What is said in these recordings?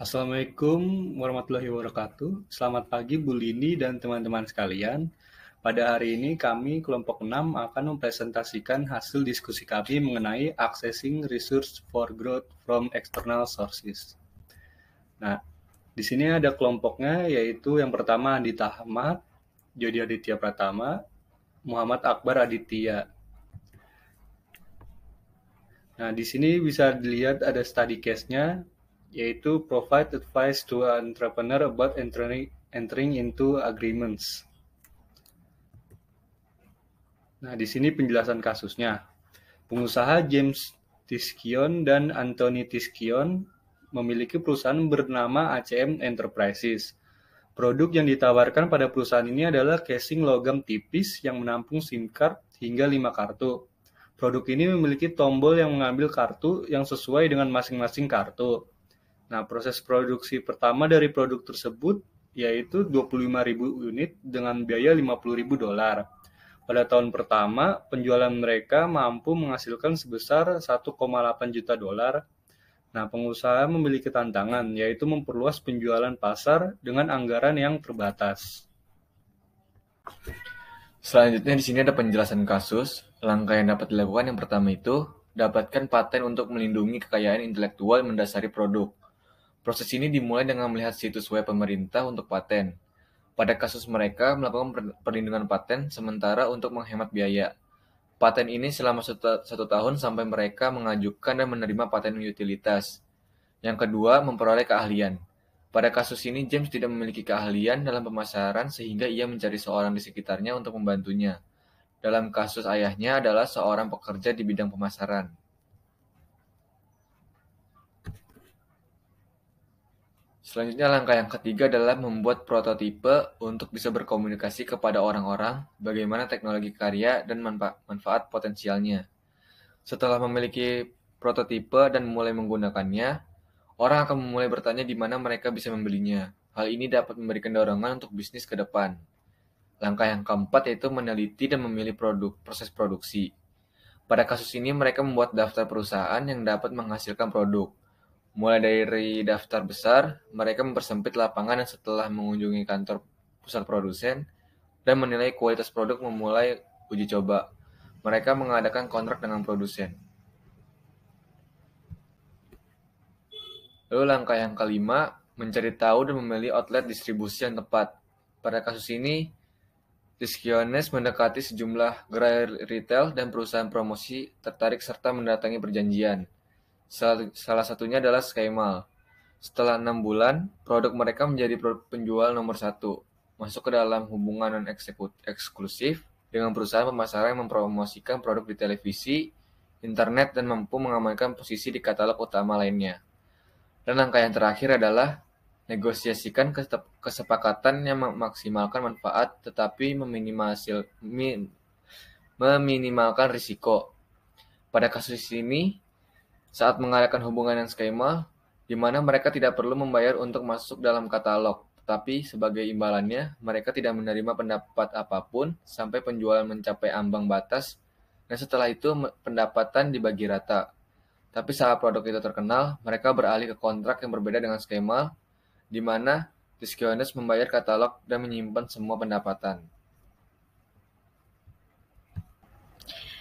Assalamualaikum warahmatullahi wabarakatuh. Selamat pagi Bu Lini dan teman-teman sekalian. Pada hari ini kami kelompok 6 akan mempresentasikan hasil diskusi kami mengenai accessing resource for growth from external sources. Nah, di sini ada kelompoknya yaitu yang pertama Andita Ahmad, Jody Aditya Pratama, Muhammad Akbar Aditya. Nah, di sini bisa dilihat ada study case-nya, yaitu provide advice to an entrepreneur about entering into agreements. Nah, di sini penjelasan kasusnya. Pengusaha James Tiskion dan Anthony Tiskion memiliki perusahaan bernama ACM Enterprises. Produk yang ditawarkan pada perusahaan ini adalah casing logam tipis yang menampung SIM card hingga 5 kartu. Produk ini memiliki tombol yang mengambil kartu yang sesuai dengan masing-masing kartu. Nah, proses produksi pertama dari produk tersebut yaitu 25.000 unit dengan biaya $50.000. Pada tahun pertama, penjualan mereka mampu menghasilkan sebesar $1,8 juta. Nah, pengusaha memiliki tantangan, yaitu memperluas penjualan pasar dengan anggaran yang terbatas. Selanjutnya di sini ada penjelasan kasus. Langkah yang dapat dilakukan yang pertama itu, dapatkan paten untuk melindungi kekayaan intelektual mendasari produk. Proses ini dimulai dengan melihat situs web pemerintah untuk paten. Pada kasus mereka melakukan perlindungan paten sementara untuk menghemat biaya. Paten ini selama satu tahun sampai mereka mengajukan dan menerima paten utilitas. Yang kedua, memperoleh keahlian. Pada kasus ini, James tidak memiliki keahlian dalam pemasaran sehingga ia mencari seorang di sekitarnya untuk membantunya. Dalam kasus ayahnya adalah seorang pekerja di bidang pemasaran. Selanjutnya, langkah yang ketiga adalah membuat prototipe untuk bisa berkomunikasi kepada orang-orang bagaimana teknologi karya dan manfaat potensialnya. Setelah memiliki prototipe dan mulai menggunakannya, orang akan mulai bertanya di mana mereka bisa membelinya. Hal ini dapat memberikan dorongan untuk bisnis ke depan. Langkah yang keempat yaitu meneliti dan memilih proses produksi. Pada kasus ini, mereka membuat daftar perusahaan yang dapat menghasilkan produk. Mulai dari daftar besar, mereka mempersempit lapangan dan setelah mengunjungi kantor pusat produsen dan menilai kualitas produk memulai uji coba. Mereka mengadakan kontrak dengan produsen. Lalu langkah yang kelima, mencari tahu dan memilih outlet distribusi yang tepat. Pada kasus ini, Tiskiones mendekati sejumlah gerai retail dan perusahaan promosi tertarik serta mendatangi perjanjian. Salah satunya adalah Skymal. Setelah 6 bulan, produk mereka menjadi produk penjual nomor 1, masuk ke dalam hubungan non-eksklusif dengan perusahaan pemasaran yang mempromosikan produk di televisi, internet, dan mampu mengamankan posisi di katalog utama lainnya. Dan langkah yang terakhir adalah negosiasikan kesepakatan yang memaksimalkan manfaat tetapi meminimalkan risiko. Pada kasus ini, saat mengadakan hubungan dengan skema, di mana mereka tidak perlu membayar untuk masuk dalam katalog, tetapi sebagai imbalannya, mereka tidak menerima pendapat apapun sampai penjualan mencapai ambang batas, dan setelah itu pendapatan dibagi rata. Tapi saat produk itu terkenal, mereka beralih ke kontrak yang berbeda dengan skema, di mana Tiskiones membayar katalog dan menyimpan semua pendapatan.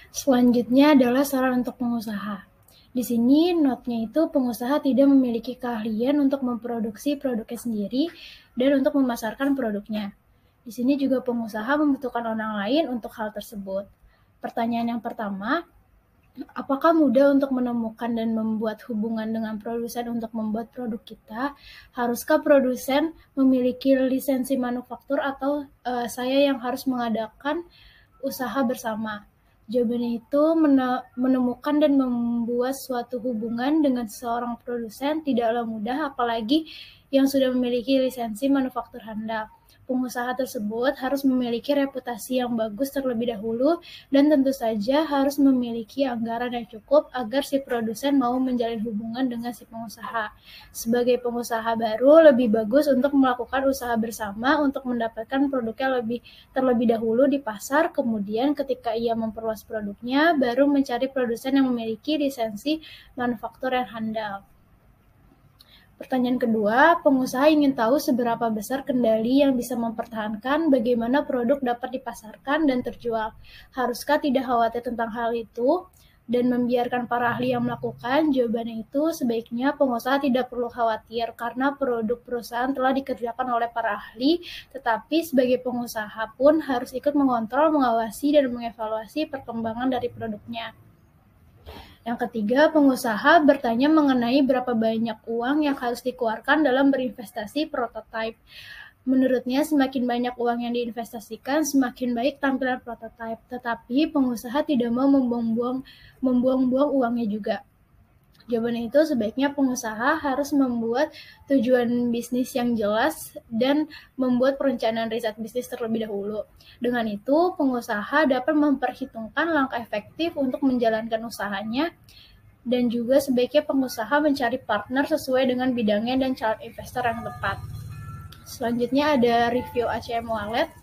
Selanjutnya adalah saran untuk pengusaha. Di sini note-nya itu pengusaha tidak memiliki keahlian untuk memproduksi produknya sendiri dan untuk memasarkan produknya. Di sini juga pengusaha membutuhkan orang lain untuk hal tersebut. Pertanyaan yang pertama, apakah mudah untuk menemukan dan membuat hubungan dengan produsen untuk membuat produk kita? Haruskah produsen memiliki lisensi manufaktur atau saya yang harus mengadakan usaha bersama? Jawabannya itu menemukan dan membuat suatu hubungan dengan seorang produsen tidaklah mudah, apalagi yang sudah memiliki lisensi manufaktur handal. Pengusaha tersebut harus memiliki reputasi yang bagus terlebih dahulu dan tentu saja harus memiliki anggaran yang cukup agar si produsen mau menjalin hubungan dengan si pengusaha. Sebagai pengusaha baru, lebih bagus untuk melakukan usaha bersama untuk mendapatkan produknya terlebih dahulu di pasar, kemudian ketika ia memperluas produknya, baru mencari produsen yang memiliki lisensi manufaktur yang handal. Pertanyaan kedua, pengusaha ingin tahu seberapa besar kendali yang bisa mempertahankan bagaimana produk dapat dipasarkan dan terjual. Haruskah tidak khawatir tentang hal itu dan membiarkan para ahli yang melakukan? Jawabannya itu sebaiknya pengusaha tidak perlu khawatir karena produk perusahaan telah dikerjakan oleh para ahli, tetapi sebagai pengusaha pun harus ikut mengontrol, mengawasi, dan mengevaluasi perkembangan dari produknya. Yang ketiga, pengusaha bertanya mengenai berapa banyak uang yang harus dikeluarkan dalam berinvestasi prototipe. Menurutnya, semakin banyak uang yang diinvestasikan, semakin baik tampilan prototipe. Tetapi pengusaha tidak mau membuang-buang uangnya juga. Jawabannya itu sebaiknya pengusaha harus membuat tujuan bisnis yang jelas dan membuat perencanaan riset bisnis terlebih dahulu. Dengan itu, pengusaha dapat memperhitungkan langkah efektif untuk menjalankan usahanya, dan juga sebaiknya pengusaha mencari partner sesuai dengan bidangnya dan calon investor yang tepat. Selanjutnya ada review ACM Wallet.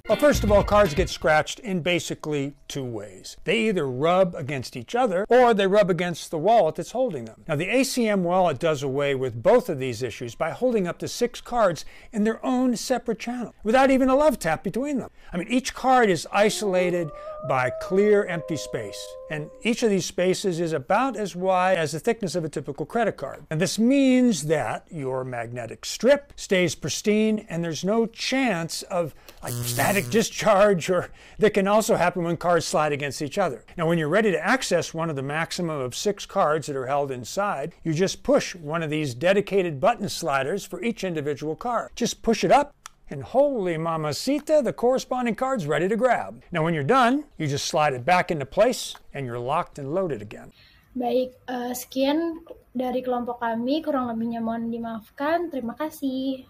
Well, first of all, cards get scratched in basically two ways. They either rub against each other or they rub against the wallet that's holding them. Now, the ACM wallet does away with both of these issues by holding up to 6 cards in their own separate channel without even a love tap between them. I mean, each card is isolated by clear empty space, and each of these spaces is about as wide as the thickness of a typical credit card. And this means that your magnetic strip stays pristine and there's no chance of static discharge, or that can also happen when cards slide against each other. Now, when you're ready to access one of the maximum of 6 cards that are held inside, you just push one of these dedicated button sliders for each individual card. Just push it up, and holy mamacita, the corresponding card's ready to grab. Now, when you're done, you just slide it back into place, and you're locked and loaded again. Baik, sekian dari kelompok kami, kurang lebihnya mohon dimaafkan. Terima kasih.